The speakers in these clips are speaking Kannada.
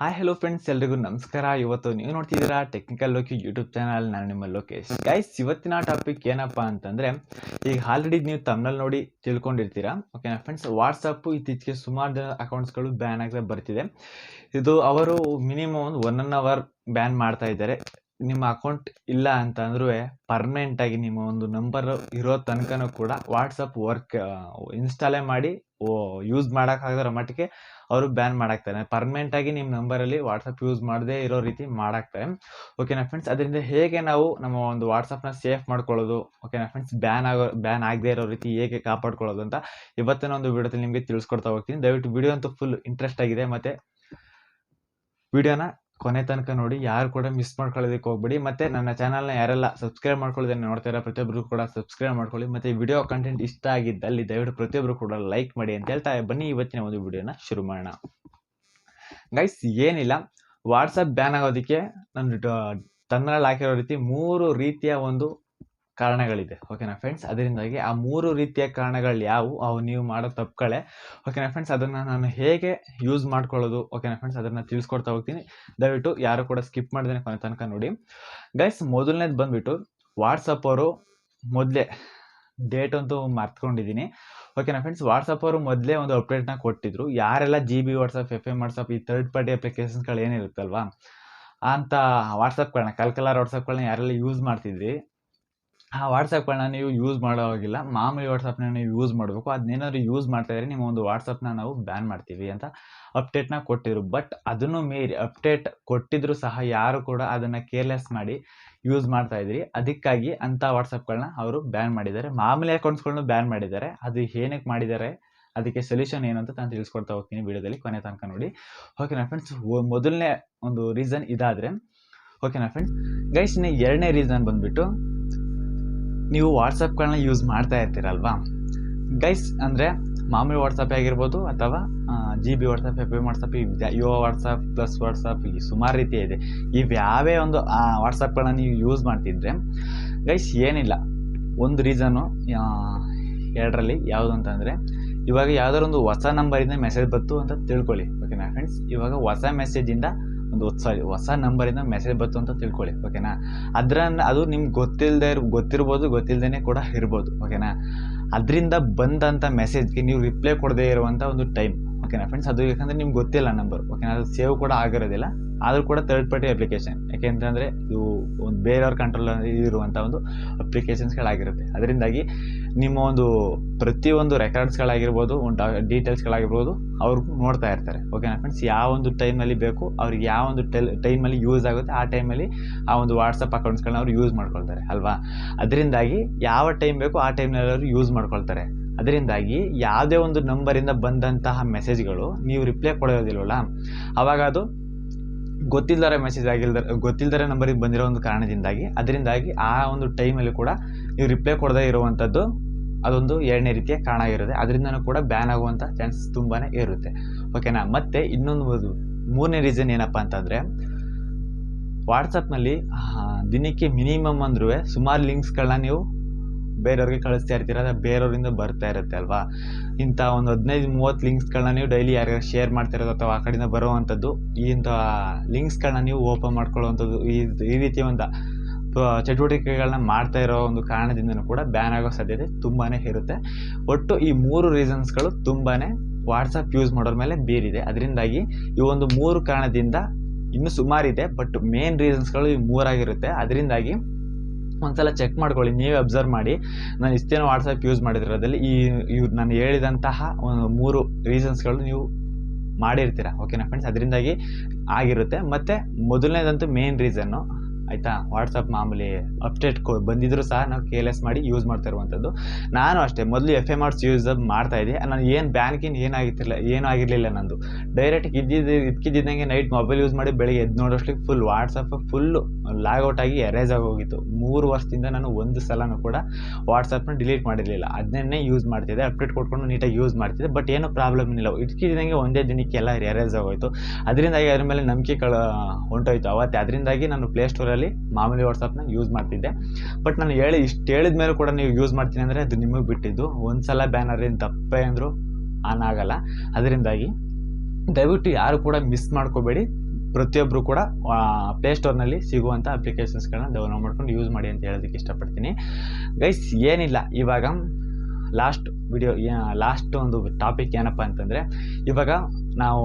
ಹಾಯ್ ಹಲೋ ಫ್ರೆಂಡ್ಸ್, ಎಲ್ರಿಗೂ ನಮಸ್ಕಾರ. ಇವತ್ತು ನೀವು ನೋಡ್ತಿದ್ದೀರಾ ಟೆಕ್ನಿಕಲ್ ಲೋಕಿ ಯೂಟ್ಯೂಬ್ ಚಾನಲ್. ನಾನು ನಿಮ್ಮ ಲೋಕೇಶ್. ಗೈಸ್, ಇವತ್ತಿನ ಟಾಪಿಕ್ ಏನಪ್ಪ ಅಂತಂದರೆ, ಈಗ ಆಲ್ರೆಡಿ ನೀವು ತಮ್ಮನಲ್ಲಿ ನೋಡಿ ತಿಳ್ಕೊಂಡಿರ್ತೀರಾ. ಓಕೆನಾ ಫ್ರೆಂಡ್ಸ್, ವಾಟ್ಸಪ್ಪು ಇತ್ತೀಚೆಗೆ ಸುಮಾರು ಜನ ಅಕೌಂಟ್ಸ್ಗಳು ಬ್ಯಾನ್ ಆಗ್ತಾ ಬರ್ತಿದೆ. ಇದು ಅವರು ಮಿನಿಮಮ್ ಒಂದು 1 hour ಬ್ಯಾನ್ ಮಾಡ್ತಾ ಇದ್ದಾರೆ. ನಿಮ್ಮ ಅಕೌಂಟ್ ಇಲ್ಲ ಅಂತ ಅಂದ್ರೂ ಪರ್ಮನೆಂಟಾಗಿ ನಿಮ್ಮ ಒಂದು ನಂಬರ್ ಇರೋ ತನಕನೂ ಕೂಡ ವಾಟ್ಸಪ್ ವರ್ಕ್ ಇನ್ಸ್ಟಾಲೇ ಮಾಡಿ ಯೂಸ್ ಮಾಡೋಕ್ಕಾಗದ್ರ ಮಟ್ಟಿಗೆ ಅವರು ಬ್ಯಾನ್ ಮಾಡಾಕ್ತಾರೆ. ಪರ್ಮನೆಂಟಾಗಿ ನಿಮ್ಮ ನಂಬರಲ್ಲಿ ವಾಟ್ಸಪ್ ಯೂಸ್ ಮಾಡದೇ ಇರೋ ರೀತಿ ಮಾಡಾಕ್ತಾರೆ. ಓಕೆನಾ ಫ್ರೆಂಡ್ಸ್, ಅದರಿಂದ ಹೇಗೆ ನಾವು ನಮ್ಮ ಒಂದು ವಾಟ್ಸಪ್ನ ಸೇಫ್ ಮಾಡ್ಕೊಳ್ಳೋದು, ಓಕೆನಾ ಫ್ರೆಂಡ್ಸ್, ಬ್ಯಾನ್ ಆಗದೇ ಇರೋ ರೀತಿ ಹೇಗೆ ಕಾಪಾಡ್ಕೊಳ್ಳೋದು ಅಂತ ಇವತ್ತಿನ ಒಂದು ವಿಡಿಯೋದಲ್ಲಿ ನಿಮಗೆ ತಿಳಿಸ್ಕೊಡ್ತಾ ಹೋಗ್ತೀನಿ. ದಯವಿಟ್ಟು ವಿಡಿಯೋ ಅಂತೂ ಫುಲ್ ಇಂಟ್ರೆಸ್ಟ್ ಆಗಿದೆ, ಮತ್ತು ವಿಡಿಯೋನ ಕೊನೆ ತನಕ ನೋಡಿ, ಯಾರು ಕೂಡ ಮಿಸ್ ಮಾಡ್ಕೊಳ್ಳೋದಕ್ಕೆ ಹೋಗ್ಬೇಡಿ. ಮತ್ತು ನನ್ನ ಚಾನಲ್ನ ಯಾರೆಲ್ಲ ಸಬ್ಸ್ಕ್ರೈಬ್ ಮಾಡ್ಕೊಳ್ಳೋದನ್ನು ನೋಡ್ತಾ ಇರೋ ಪ್ರತಿಯೊಬ್ಬರು ಕೂಡ ಸಬ್ಸ್ಕ್ರೈಬ್ ಮಾಡ್ಕೊಳ್ಳಿ. ಮತ್ತು ವಿಡಿಯೋ ಕಂಟೆಂಟ್ ಇಷ್ಟ ಆಗಿದ್ದಲ್ಲಿ ದಯವಿಟ್ಟು ಪ್ರತಿಯೊಬ್ಬರು ಕೂಡ ಲೈಕ್ ಮಾಡಿ ಅಂತ ಹೇಳ್ತಾ ಬನ್ನಿ ಇವತ್ತಿನ ಒಂದು ವಿಡಿಯೋನ ಶುರು ಮಾಡೋಣ. ಗೈಸ್, ಏನಿಲ್ಲ, ವಾಟ್ಸಪ್ ಬ್ಯಾನ್ ಆಗೋದಕ್ಕೆ ನಾನು ತಮ್ಮನಲ್ಲಿ ಹಾಕಿರೋ ರೀತಿ 3 ರೀತಿಯ ಒಂದು ಕಾರಣಗಳಿದೆ. ಓಕೆನಾ ಫ್ರೆಂಡ್ಸ್, ಅದರಿಂದಾಗಿ ಆ 3 ರೀತಿಯ ಕಾರಣಗಳು ಯಾವುವು, ಅವು ನೀವು ಮಾಡೋ ತಪ್ಪುಗಳೇ. ಓಕೆನಾ ಫ್ರೆಂಡ್ಸ್, ಅದನ್ನು ನಾನು ಹೇಗೆ ಯೂಸ್ ಮಾಡ್ಕೊಳ್ಳೋದು, ಓಕೆನಾ ಫ್ರೆಂಡ್ಸ್, ಅದನ್ನು ತಿಳಿಸ್ಕೊಡ್ತಾ ಹೋಗ್ತೀನಿ. ದಯವಿಟ್ಟು ಯಾರು ಕೂಡ ಸ್ಕಿಪ್ ಮಾಡಿದ್ರೆ ಕೊನೆ ತನಕ ನೋಡಿ. ಗೈಸ್, ಮೊದಲನೇದು ಬಂದುಬಿಟ್ಟು ವಾಟ್ಸಪ್ ಅವರು ಮೊದಲೇ ಡೇಟ್ ಅಂತೂ ಮರ್ತ್ಕೊಂಡಿದ್ದೀನಿ. ಓಕೆನಾ ಫ್ರೆಂಡ್ಸ್, ವಾಟ್ಸಪ್ ಅವರು ಮೊದಲೇ ಒಂದು ಅಪ್ಡೇಟ್ನ ಕೊಟ್ಟಿದ್ರು. ಯಾರೆಲ್ಲ GB ವಾಟ್ಸಪ್, FM ವಾಟ್ಸಪ್, ಈ ಥರ್ಡ್ ಪಾರ್ಟಿ ಅಪ್ಲಿಕೇಶನ್ಸ್ಗಳು ಏನಿರುತ್ತಲ್ವಾ ಅಂತ ವಾಟ್ಸಪ್ಗಳನ್ನ, ಕಲರ್ ವಾಟ್ಸಪ್ಗಳನ್ನ ಯಾರೆಲ್ಲ ಯೂಸ್ ಮಾಡ್ತಿದ್ರಿ, ಆ ವಾಟ್ಸಪ್ಗಳನ್ನ ನೀವು ಯೂಸ್ ಮಾಡೋವಾಗಿಲ್ಲ, ಮಾಮೂಲಿ ವಾಟ್ಸಪ್ನ ನೀವು ಯೂಸ್ ಮಾಡಬೇಕು. ಅದನ್ನೇನಾದ್ರು ಯೂಸ್ ಮಾಡ್ತಾಯಿದ್ರೆ ನಿಮ್ಮ ಒಂದು ವಾಟ್ಸಪ್ನ ನಾವು ಬ್ಯಾನ್ ಮಾಡ್ತೀವಿ ಅಂತ ಅಪ್ಡೇಟ್ನ ಕೊಟ್ಟಿದ್ರು. ಬಟ್ ಅದನ್ನು ಮೀರಿ ಅಪ್ಡೇಟ್ ಕೊಟ್ಟಿದ್ರು ಸಹ ಯಾರು ಕೂಡ ಅದನ್ನು ಕೇರ್ಲೆಸ್ ಮಾಡಿ ಯೂಸ್ ಮಾಡ್ತಾಯಿದ್ರಿ. ಅದಕ್ಕಾಗಿ ಅಂಥ ವಾಟ್ಸಪ್ಗಳನ್ನ ಅವರು ಬ್ಯಾನ್ ಮಾಡಿದ್ದಾರೆ. ಮಾಮೂಲಿ ಅಕೌಂಟ್ಸ್ಗಳನ್ನೂ ಬ್ಯಾನ್ ಮಾಡಿದ್ದಾರೆ. ಅದು ಏನಕ್ಕೆ ಮಾಡಿದ್ದಾರೆ, ಅದಕ್ಕೆ ಸೊಲ್ಯೂಷನ್ ಏನು ಅಂತ ನಾನು ತಿಳಿಸ್ಕೊಡ್ತಾ ಹೋಗ್ತೀನಿ ವಿಡಿಯೋದಲ್ಲಿ, ಕೊನೆ ತನಕ ನೋಡಿ. ಓಕೆನಾ ಫ್ರೆಂಡ್ಸ್, ಮೊದಲನೇ ಒಂದು ರೀಸನ್ ಇದಾದರೆ, ಓಕೆನಾ ಫ್ರೆಂಡ್ಸ್. ಗೈಸ್, ಎರಡನೇ ರೀಸನ್ ಬಂದುಬಿಟ್ಟು, ನೀವು ವಾಟ್ಸಪ್ಗಳನ್ನ ಯೂಸ್ ಮಾಡ್ತಾ ಇರ್ತೀರಲ್ವಾ ಗೈಸ್, ಅಂದರೆ ಮಾಮೂಲಿ ವಾಟ್ಸಪ್ ಆಗಿರ್ಬೋದು ಅಥವಾ GB ವಾಟ್ಸಪ್, FM ವಾಟ್ಸಪ್, ಯೋ ವಾಟ್ಸಪ್, ಪ್ಲಸ್ ವಾಟ್ಸಪ್, ಈ ಸುಮಾರು ರೀತಿ ಇದೆ. ಇವ್ಯಾವೇ ಒಂದು ವಾಟ್ಸಪ್ಗಳನ್ನ ನೀವು ಯೂಸ್ ಮಾಡ್ತಿದ್ರೆ ಗೈಸ್, ಏನಿಲ್ಲ, ಒಂದು ರೀಸನು ಎರಡರಲ್ಲಿ ಯಾವುದು ಅಂತಂದರೆ, ಇವಾಗ ಯಾವುದಾದ್ರು ಒಂದು ಹೊಸ ನಂಬರಿಂದ ಮೆಸೇಜ್ ಬಂತು ಅಂತ ತಿಳ್ಕೊಳ್ಳಿ. ಓಕೆನಾ ಫ್ರೆಂಡ್ಸ್, ಇವಾಗ ಹೊಸ ಮೆಸೇಜಿಂದ ಹೊಸ ನಂಬರಿಂದ ಮೆಸೇಜ್ ಬಂತು ಅಂತ ತಿಳ್ಕೊಳ್ಳಿ. ಓಕೆನಾ, ಅದು ನಿಮ್ಗೆ ಗೊತ್ತಿರ್ಬೋದು, ಗೊತ್ತಿಲ್ಲದೇ ಕೂಡ ಇರ್ಬೋದು. ಓಕೆನಾ, ಅದರಿಂದ ಬಂದಂಥ ಮೆಸೇಜ್ಗೆ ನೀವು ರಿಪ್ಲೈ ಕೊಡದೇ ಇರುವಂಥ ಒಂದು ಟೈಮ್. ಓಕೆನಾ ಫ್ರೆಂಡ್ಸ್, ಅದು ಯಾಕಂದರೆ ನಿಮ್ಗೆ ಗೊತ್ತಿಲ್ಲ ನಂಬರ್. ಓಕೆನಾ, ಅದು ಸೇವ್ ಕೂಡ ಆಗಿರೋದಿಲ್ಲ. ಆದರೂ ಕೂಡ ಥರ್ಡ್ ಪಾರ್ಟಿ ಅಪ್ಲಿಕೇಶನ್, ಯಾಕೆಂತಂದರೆ ಇದು ಒಂದು ಬೇರೆಯವ್ರ ಕಂಟ್ರೋಲಲ್ಲಿ ಇರುವಂಥ ಒಂದು ಅಪ್ಲಿಕೇಶನ್ಸ್ಗಳಾಗಿರುತ್ತೆ. ಅದರಿಂದಾಗಿ ನಿಮ್ಮ ಒಂದು ಪ್ರತಿಯೊಂದು ರೆಕಾರ್ಡ್ಸ್ಗಳಾಗಿರ್ಬೋದು, ಒಂದು ಡೀಟೇಲ್ಸ್ಗಳಾಗಿರ್ಬೋದು, ಅವ್ರು ನೋಡ್ತಾ ಇರ್ತಾರೆ. ಓಕೆನಾ ಫ್ರೆಂಡ್ಸ್, ಯಾವ ಒಂದು ಟೈಮಲ್ಲಿ ಬೇಕು ಅವ್ರಿಗೆ, ಯಾವ ಒಂದು ಟೈಮಲ್ಲಿ ಯೂಸ್ ಆಗುತ್ತೆ ಆ ಟೈಮಲ್ಲಿ ಆ ಒಂದು ವಾಟ್ಸಪ್ ಅಕೌಂಟ್ಸ್ಗಳನ್ನ ಅವ್ರು ಯೂಸ್ ಮಾಡ್ಕೊಳ್ತಾರೆ ಅಲ್ವಾ. ಅದರಿಂದಾಗಿ ಯಾವ ಟೈಮ್ ಬೇಕು ಆ ಟೈಮ್ನಲ್ಲಿ ಅವರು ಯೂಸ್ ಮಾಡ್ಕೊಳ್ತಾರೆ. ಅದರಿಂದಾಗಿ ಯಾವುದೇ ಒಂದು ನಂಬರಿಂದ ಬಂದಂತಹ ಮೆಸೇಜ್ಗಳು ನೀವು ರಿಪ್ಲೈ ಕೊಡೋದಿಲ್ವಲ್ಲ, ಆವಾಗ ಅದು ಗೊತ್ತಿಲ್ಲದ ಮೆಸೇಜ್ ಗೊತ್ತಿಲ್ಲದ ನಂಬರಿಗೆ ಬಂದಿರೋ ಒಂದು ಕಾರಣದಿಂದಾಗಿ, ಅದರಿಂದಾಗಿ ಆ ಒಂದು ಟೈಮಲ್ಲಿ ಕೂಡ ನೀವು ರಿಪ್ಲೈ ಕೊಡದೇ ಇರುವಂಥದ್ದು ಅದೊಂದು ಎರಡನೇ ರೀತಿಯ ಕಾರಣ ಆಗಿರುತ್ತೆ. ಅದರಿಂದನೂ ಕೂಡ ಬ್ಯಾನ್ ಆಗುವಂಥ ಚಾನ್ಸಸ್ ತುಂಬಾ ಇರುತ್ತೆ. ಓಕೆನಾ, ಮತ್ತು ಇನ್ನೊಂದು ಮೂರನೇ ರೀಸನ್ ಏನಪ್ಪ ಅಂತಂದರೆ, ವಾಟ್ಸಪ್ನಲ್ಲಿ ದಿನಕ್ಕೆ ಮಿನಿಮಮ್ ಅಂದ್ರೂ ಸುಮಾರು ಲಿಂಕ್ಸ್ಗಳನ್ನ ನೀವು ಬೇರೆಯವ್ರಿಗೆ ಕಳಿಸ್ತಾ ಇರ್ತೀರ, ಅದು ಬೇರೆಯವರಿಂದ ಬರ್ತಾ ಇರುತ್ತೆ ಅಲ್ವಾ. ಇಂಥ ಒಂದು 15-30 ಲಿಂಕ್ಸ್ಗಳನ್ನ ನೀವು ಡೈಲಿ ಯಾರ್ಯಾರು ಶೇರ್ ಮಾಡ್ತಿರೋದು ಅಥವಾ ಆ ಕಡೆಯಿಂದ ಬರುವಂಥದ್ದು, ಇಂಥ ಲಿಂಕ್ಸ್ಗಳನ್ನ ನೀವು ಓಪನ್ ಮಾಡ್ಕೊಳ್ಳುವಂಥದ್ದು, ಈ ರೀತಿಯ ಒಂದು ಚಟುವಟಿಕೆಗಳನ್ನ ಮಾಡ್ತಾ ಇರೋ ಒಂದು ಕಾರಣದಿಂದನೂ ಕೂಡ ಬ್ಯಾನ್ ಆಗೋ ಸಾಧ್ಯತೆ ತುಂಬಾ ಇರುತ್ತೆ. ಒಟ್ಟು ಈ 3 ರೀಸನ್ಸ್ಗಳು ತುಂಬಾ ವಾಟ್ಸಪ್ ಯೂಸ್ ಮಾಡೋರ ಮೇಲೆ ಬೀರಿದೆ. ಅದರಿಂದಾಗಿ ಈ ಒಂದು 3 ಕಾರಣದಿಂದ ಇನ್ನೂ ಸುಮಾರಿದೆ, ಬಟ್ ಮೇನ್ ರೀಸನ್ಸ್ಗಳು ಈ 3 ಆಗಿರುತ್ತೆ. ಅದರಿಂದಾಗಿ ಒಂದ್ಸಲ ಚೆಕ್ ಮಾಡ್ಕೊಳ್ಳಿ, ನೀವೇ ಅಬ್ಸರ್ವ್ ಮಾಡಿ. ನಾನು ಇಷ್ಟೇನೋ ವಾಟ್ಸಪ್ ಯೂಸ್ ಮಾಡಿರೋದ್ರಲ್ಲಿ ನಾನು ಹೇಳಿದಂತಹ ಒಂದು 3 ರೀಸನ್ಸ್ಗಳು ನೀವು ಮಾಡಿರ್ತೀರ. ಓಕೆನಾ ಫ್ರೆಂಡ್ಸ್, ಅದರಿಂದಾಗಿ ಆಗಿರುತ್ತೆ. ಮತ್ತು ಮೊದಲನೇದಂತೂ ಮೇನ್ ರೀಸನ್ನು, ಆಯಿತಾ, ವಾಟ್ಸಪ್ ಮಾಮೂಲಿ ಅಪ್ಡೇಟ್ ಬಂದಿದ್ರು ಸಹ ನಾವು ಕೇರ್ಲೆಸ್ ಮಾಡಿ ಯೂಸ್ ಮಾಡ್ತಾ ಇರುವಂಥದ್ದು. ನಾನು ಅಷ್ಟೇ ಮೊದಲು FM ವಾಟ್ಸ್ ಯೂಸ್ ಮಾಡ್ತಾಯಿದ್ದೆ. ನಾನು ಏನು ಬ್ಯಾನ್ಕಿನ್ ಏನೂ ಆಗಿರಲಿಲ್ಲ. ನಂದು ಡೈರೆಕ್ಟ್ ಇದ್ಕಿದ್ದಂಗೆ ನೈಟ್ ಮೊಬೈಲ್ ಯೂಸ್ ಮಾಡಿ ಬೆಳಿಗ್ಗೆ ಎದ್ದು ನೋಡೋಷ್ಟಿಗೆ ಫುಲ್ ವಾಟ್ಸಪ್ ಫುಲ್ಲು ಲಾಗೌಟ್ ಆಗಿ ಎರೇಸ್ ಆಗೋಗಿತ್ತು. 3 ವರ್ಷದಿಂದ ನಾನು ಒಂದು ಸಲನೂ ಕೂಡ ವಾಟ್ಸಪ್ನ ಡಿಲೀಟ್ ಮಾಡಿರಲಿಲ್ಲ. ಅದನ್ನೇ ಯೂಸ್ ಮಾಡ್ತಿದ್ದೆ, ಅಪ್ಡೇಟ್ ಕೊಟ್ಕೊಂಡು ನೀಟಾಗಿ ಯೂಸ್ ಮಾಡ್ತಿದ್ದೆ. ಬಟ್ ಏನೂ ಪ್ರಾಬ್ಲಮ್ ಇಲ್ಲ. ಇದ್ಕಿದ್ದಂಗೆ ಒಂದೇ ದಿನಕ್ಕೆಲ್ಲ ಎರೇಸ್ ಆಗೋಯ್ತು. ಅದರಿಂದಾಗಿ ಅದ್ರ ಮೇಲೆ ನಂಬಿಕೆ ಹೊಂಟೋಯ್ತು ಅವತ್ತೇ. ಅದರಿಂದಾಗಿ ನಾನು ಪ್ಲೇಸ್ಟೋರಲ್ಲಿ ಮಾಮೂಲಿ ವಾಟ್ಸಪ್ನ ಯೂಸ್ ಮಾಡ್ತಿದ್ದೆ. ಬಟ್ ನಾನು ಇಷ್ಟು ಹೇಳಿದ ಮೇಲೆ ಕೂಡ ನೀವು ಯೂಸ್ ಮಾಡ್ತೀನಿ ಅಂದರೆ ಅದು ನಿಮಗೆ ಬಿಟ್ಟಿದ್ದು. ಒಂದು ಸಲ ಬ್ಯಾನರ್ ಏನು ತಪ್ಪೇ ಅಂದರೂ ಆನ್ ಆಗಲ್ಲ. ಅದರಿಂದಾಗಿ ದಯವಿಟ್ಟು ಯಾರು ಕೂಡ ಮಿಸ್ ಮಾಡ್ಕೋಬೇಡಿ. ಪ್ರತಿಯೊಬ್ಬರು ಕೂಡ ಪ್ಲೇಸ್ಟೋರ್ನಲ್ಲಿ ಸಿಗುವಂಥ ಅಪ್ಲಿಕೇಶನ್ಸ್ಗಳನ್ನ ಡೌನ್ಲೋಡ್ ಮಾಡ್ಕೊಂಡು ಯೂಸ್ ಮಾಡಿ ಅಂತ ಹೇಳೋದಕ್ಕೆ ಇಷ್ಟಪಡ್ತೀನಿ. ಗೈಸ್ ಏನಿಲ್ಲ, ಇವಾಗ ಲಾಸ್ಟ್ ಒಂದು ಟಾಪಿಕ್ ಏನಪ್ಪ ಅಂತಂದರೆ, ಇವಾಗ ನಾವು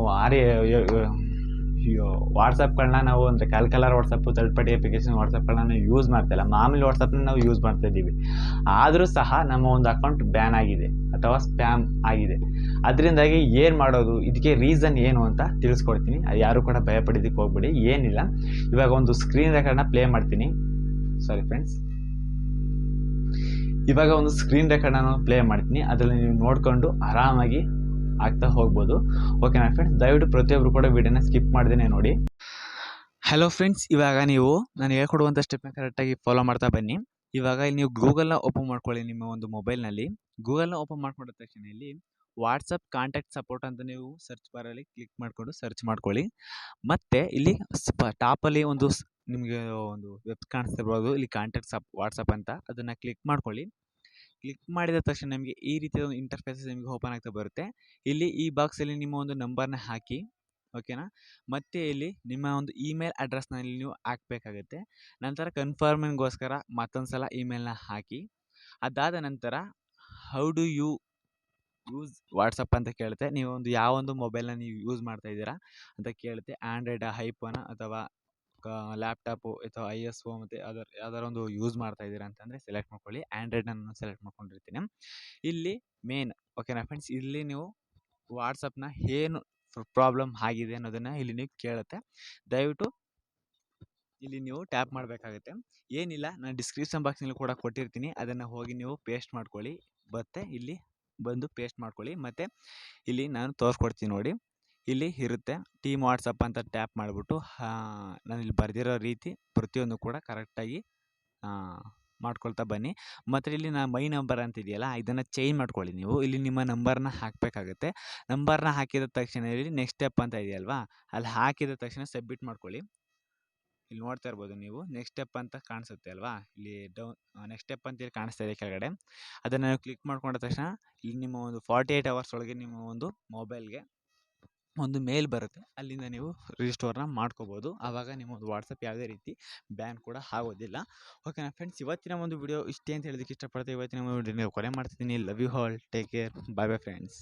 ವಾಟ್ಸಪ್ಗಳನ್ನ ನಾವು ಅಂದರೆ colour WhatsApp, third party application ವಾಟ್ಸಪ್ಗಳನ್ನ ನಾವು ಯೂಸ್ ಮಾಡ್ತಾಯಿಲ್ಲ, ಮಾಮೂಲಿ ವಾಟ್ಸಪ್ನ ನಾವು ಯೂಸ್ ಮಾಡ್ತಾ ಇದ್ದೀವಿ. ಆದರೂ ಸಹ ನಮ್ಮ ಒಂದು ಅಕೌಂಟ್ ಬ್ಯಾನ್ ಆಗಿದೆ ಅಥವಾ ಸ್ಪ್ಯಾಮ್ ಆಗಿದೆ. ಅದರಿಂದಾಗಿ ಏನು ಮಾಡೋದು, ಇದಕ್ಕೆ ರೀಸನ್ ಏನು ಅಂತ ತಿಳಿಸ್ಕೊಡ್ತೀನಿ. ಯಾರು ಕೂಡ ಭಯಪಡೋದಕ್ಕೆ ಹೋಗ್ಬೇಡಿ, ಏನಿಲ್ಲ. ಇವಾಗ ಒಂದು ಸ್ಕ್ರೀನ್ ರೆಕಾರ್ಡ್ನ ಪ್ಲೇ ಮಾಡ್ತೀನಿ. ಸಾರಿ ಫ್ರೆಂಡ್ಸ್, ಇವಾಗ ಒಂದು ಸ್ಕ್ರೀನ್ ರೆಕಾರ್ಡ್ ನಾನು ಪ್ಲೇ ಮಾಡ್ತೀನಿ. ಅದರಲ್ಲಿ ನೀವು ನೋಡಿಕೊಂಡು ಆರಾಮಾಗಿ ಆಗ್ತಾ ಹೋಗ್ಬೋದು. ಓಕೆನಾ ಫ್ರೆಂಡ್ಸ್, ದಯವಿಟ್ಟು ಪ್ರತಿಯೊಬ್ಬರು ಕೂಡ ವಿಡಿಯೋನ ಸ್ಕಿಪ್ ಮಾಡ್ದೇನೆ ನೋಡಿ. ಹಲೋ ಫ್ರೆಂಡ್ಸ್, ಇವಾಗ ನೀವು ನಾನು ಹೇಳ್ಕೊಡುವಂಥ ಸ್ಟೆಪ್ನ ಕರೆಕ್ಟಾಗಿ ಫಾಲೋ ಮಾಡ್ತಾ ಬನ್ನಿ. ಇವಾಗ ನೀವು ಗೂಗಲ್ನ ಓಪನ್ ಮಾಡ್ಕೊಳ್ಳಿ. ನಿಮ್ಮ ಒಂದು ಮೊಬೈಲ್ನಲ್ಲಿ ಗೂಗಲ್ನ ಓಪನ್ ಮಾಡ್ಕೊಂಡಿದ ತಕ್ಷಣ ಇಲ್ಲಿ ವಾಟ್ಸಪ್ ಕಾಂಟ್ಯಾಕ್ಟ್ ಸಪೋರ್ಟ್ ಅಂತ ನೀವು ಸರ್ಚ್ ಬಾರಲ್ಲಿ ಕ್ಲಿಕ್ ಮಾಡಿಕೊಂಡು ಸರ್ಚ್ ಮಾಡ್ಕೊಳ್ಳಿ. ಮತ್ತು ಇಲ್ಲಿ ಟಾಪಲ್ಲಿ ನಿಮಗೆ ಒಂದು ವೆಬ್ ಕಾಣಿಸ್ತಿರ್ಬೋದು, ಇಲ್ಲಿ ಕಾಂಟ್ಯಾಕ್ಟ್ ವಾಟ್ಸಪ್ ಅಂತ, ಅದನ್ನು ಕ್ಲಿಕ್ ಮಾಡ್ಕೊಳ್ಳಿ. ಕ್ಲಿಕ್ ಮಾಡಿದ ತಕ್ಷಣ ನಿಮಗೆ ಈ ರೀತಿಯ ಒಂದು ಇಂಟರ್ಫೇಸಸ್ ನಿಮಗೆ ಓಪನ್ ಆಗ್ತಾ ಬರುತ್ತೆ. ಇಲ್ಲಿ ಈ ಬಾಕ್ಸಲ್ಲಿ ನಿಮ್ಮ ಒಂದು ನಂಬರ್ನ ಹಾಕಿ, ಓಕೆನಾ. ಮತ್ತು ಇಲ್ಲಿ ನಿಮ್ಮ ಒಂದು ಇಮೇಲ್ ಅಡ್ರೆಸ್ನ ಇಲ್ಲಿ ನೀವು ಹಾಕಬೇಕಾಗುತ್ತೆ. ನಂತರ ಕನ್ಫರ್ಮಿಂಗ್ಗೋಸ್ಕರ ಮತ್ತೊಂದು ಸಲ ಇಮೇಲ್ನ ಹಾಕಿ. ಅದಾದ ನಂತರ how do you use WhatsApp ಅಂತ ಕೇಳುತ್ತೆ. ನೀವು ಒಂದು ಯಾವೊಂದು ಮೊಬೈಲ್ನ ನೀವು ಯೂಸ್ ಮಾಡ್ತಾ ಇದ್ದೀರಾ ಅಂತ ಕೇಳುತ್ತೆ. ಆ್ಯಂಡ್ರಾಯ್ಡ್, ಐಫೋನ ಅಥವಾ ಲ್ಯಾಪ್ಟಾಪು ಅಥವಾ ISO ಮತ್ತು ಯಾವ್ದಾರ ಒಂದು ಯೂಸ್ ಮಾಡ್ತಾ ಇದ್ದೀರಾ ಅಂತಂದರೆ ಸೆಲೆಕ್ಟ್ ಮಾಡ್ಕೊಳ್ಳಿ. ಆ್ಯಂಡ್ರಾಯ್ಡ್ ನಾನು ಸೆಲೆಕ್ಟ್ ಮಾಡ್ಕೊಂಡಿರ್ತೀನಿ. ಇಲ್ಲಿ ಮೇನ್, ಓಕೆನಾ ಫ್ರೆಂಡ್ಸ್, ಇಲ್ಲಿ ನೀವು ವಾಟ್ಸಪ್ನ ಏನು ಪ್ರಾಬ್ಲಮ್ ಆಗಿದೆ ಅನ್ನೋದನ್ನು ಇಲ್ಲಿ ನೀವು ಕೇಳುತ್ತೆ. ದಯವಿಟ್ಟು ಇಲ್ಲಿ ನೀವು ಟ್ಯಾಪ್ ಮಾಡಬೇಕಾಗುತ್ತೆ. ಏನಿಲ್ಲ, ನಾನು ಡಿಸ್ಕ್ರಿಪ್ಷನ್ ಬಾಕ್ಸ್ನಲ್ಲಿ ಕೂಡ ಕೊಟ್ಟಿರ್ತೀನಿ, ಅದನ್ನು ಹೋಗಿ ನೀವು ಪೇಸ್ಟ್ ಮಾಡ್ಕೊಳ್ಳಿ. ಮತ್ತೆ ಇಲ್ಲಿ ಬಂದು ಪೇಸ್ಟ್ ಮಾಡ್ಕೊಳ್ಳಿ. ಮತ್ತು ಇಲ್ಲಿ ನಾನು ತೋರಿಸ್ಕೊಡ್ತೀನಿ ನೋಡಿ, ಇಲ್ಲಿ ಇರುತ್ತೆ ಟೀಮ್ ವಾಟ್ಸಪ್ ಅಂತ ಟ್ಯಾಪ್ ಮಾಡಿಬಿಟ್ಟು ನಾನು ಇಲ್ಲಿ ಬರೆದಿರೋ ರೀತಿ ಪ್ರತಿಯೊಂದು ಕೂಡ ಕರೆಕ್ಟಾಗಿ ಮಾಡ್ಕೊಳ್ತಾ ಬನ್ನಿ. ಮತ್ತು ಇಲ್ಲಿ ಮೈ ನಂಬರ್ ಅಂತ ಇದೆಯಲ್ಲ, ಇದನ್ನು ಚೇಂಜ್ ಮಾಡ್ಕೊಳ್ಳಿ. ನೀವು ಇಲ್ಲಿ ನಿಮ್ಮ ನಂಬರ್ನ ಹಾಕಬೇಕಾಗುತ್ತೆ. ನಂಬರ್ನ ಹಾಕಿದ ತಕ್ಷಣ ಇಲ್ಲಿ ನೆಕ್ಸ್ಟ್ ಸ್ಟೆಪ್ ಅಂತ ಇದೆಯಲ್ವಾ, ಅಲ್ಲಿ ಹಾಕಿದ ತಕ್ಷಣ ಸಬ್ಮಿಟ್ ಮಾಡ್ಕೊಳ್ಳಿ. ಇಲ್ಲಿ ನೋಡ್ತಾ ಇರ್ಬೋದು ನೀವು, ನೆಕ್ಸ್ಟ್ ಸ್ಟೆಪ್ ಅಂತ ಕಾಣಿಸುತ್ತೆ ಅಲ್ವಾ, ಇಲ್ಲಿ ನೆಕ್ಸ್ಟ್ ಸ್ಟೆಪ್ ಅಂತ ಇಲ್ಲಿ ಕಾಣಿಸ್ತಾ ಇದೆ ಕೆಳಗಡೆ. ಅದನ್ನು ನೀವು ಕ್ಲಿಕ್ ಮಾಡ್ಕೊಂಡ ತಕ್ಷಣ ಇಲ್ಲಿ ನಿಮ್ಮ ಒಂದು 48 hours ಒಳಗೆ ನಿಮ್ಮ ಒಂದು ಮೊಬೈಲ್ಗೆ ಒಂದು ಮೇಲ್ ಬರುತ್ತೆ. ಅಲ್ಲಿಂದ ನೀವು ರಿಸ್ಟೋರ್ನ ಮಾಡ್ಕೋಬೋದು. ಆವಾಗ ನಿಮ್ಮ ಒಂದು ವಾಟ್ಸಪ್ ಯಾವುದೇ ರೀತಿ ಬ್ಯಾನ್ ಕೂಡ ಆಗೋದಿಲ್ಲ. ಓಕೆನಾ ಫ್ರೆಂಡ್ಸ್, ಇವತ್ತಿನ ಒಂದು ವಿಡಿಯೋ ಇಷ್ಟೇ ಅಂತ ಹೇಳೋದಕ್ಕೆ ಇಷ್ಟಪಡ್ತೀನಿ. ಇವತ್ತಿನ ಒಂದು ವಿಡಿಯೋ ನೀವು ಕೊನೆ ಮಾಡ್ತಿದ್ದೀನಿ. Love you all, take care, bye bye friends.